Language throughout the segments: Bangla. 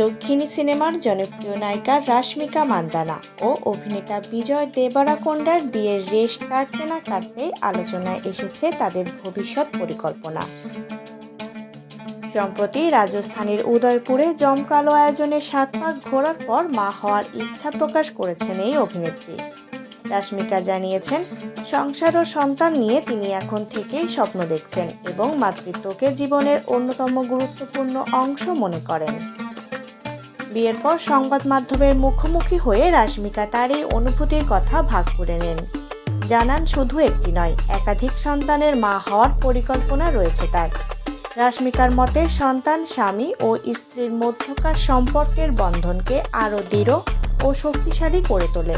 দক্ষিণী সিনেমার জনপ্রিয় নায়িকা রাশমিকা মান্দানা ও অভিনেতা বিজয় দেবরাকোন্ডার বিয়ের রেশ কাটতে না কাটতেই আলোচনায় এসেছে তাদের ভবিষ্যৎ পরিকল্পনা। সম্প্রতি রাজস্থানের উদয়পুরে জমকালো আয়োজনে 7 পাক ঘোরার পর মা হওয়ার ইচ্ছা প্রকাশ করেছেন এই অভিনেত্রী। রাশমিকা জানিয়েছেন, সংসার ও সন্তান নিয়ে তিনি এখন থেকেই স্বপ্ন দেখছেন এবং মাতৃত্বকে জীবনের অন্যতম গুরুত্বপূর্ণ অংশ মনে করেন। বিয়ের পর সংবাদ মাধ্যমের মুখোমুখি হয়ে রাশমিকা তার এই অনুভূতির কথা ভাগ করে নেন। জানান, শুধু একটি নয়, একাধিক সন্তানের মা হওয়ার পরিকল্পনা রয়েছে তার। রাশমিকার মতে, সন্তান স্বামী ও স্ত্রীর মধ্যকার সম্পর্কের বন্ধনকে আরও দৃঢ় ও শক্তিশালী করে তোলে।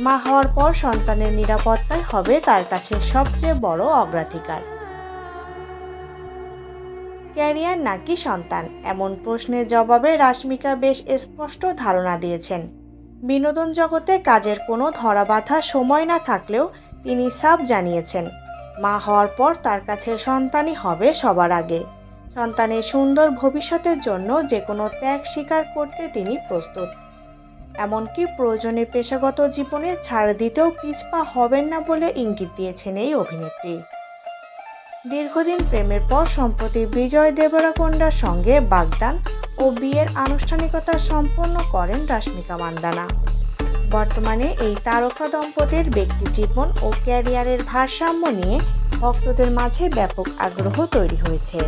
মা হওয়ার পর সন্তানের নিরাপত্তাই হবে তার কাছে সবচেয়ে বড় অগ্রাধিকার। ক্যারিয়ার নাকি সন্তান, এমন প্রশ্নের জবাবে রাশমিকা বেশ স্পষ্ট ধারণা দিয়েছেন। বিনোদন জগতে কাজের কোনো ধরাবাঁধা সময় না থাকলেও তিনি সাফ জানিয়েছেন, মা হওয়ার পর তার কাছে সন্তানই হবে সবার আগে। সন্তানের সুন্দর ভবিষ্যতের জন্য যে কোনো ত্যাগ স্বীকার করতে তিনি প্রস্তুত। এমনকি প্রয়োজনে পেশাগত জীবনে ছাড় দিতেও পিছপা হবেন না বলে ইঙ্গিত দিয়েছেন এই অভিনেত্রী। দীর্ঘদিন প্রেমের পর সম্প্রতি বিজয় দেবরাকোন্ডার সঙ্গে বাগদান ও বিয়ের আনুষ্ঠানিকতা সম্পন্ন করেন রাশমিকা মান্দানা। বর্তমানে এই তারকা দম্পতির ব্যক্তিজীবন ও ক্যারিয়ারের ভারসাম্য নিয়ে ভক্তদের মাঝে ব্যাপক আগ্রহ তৈরি হয়েছে।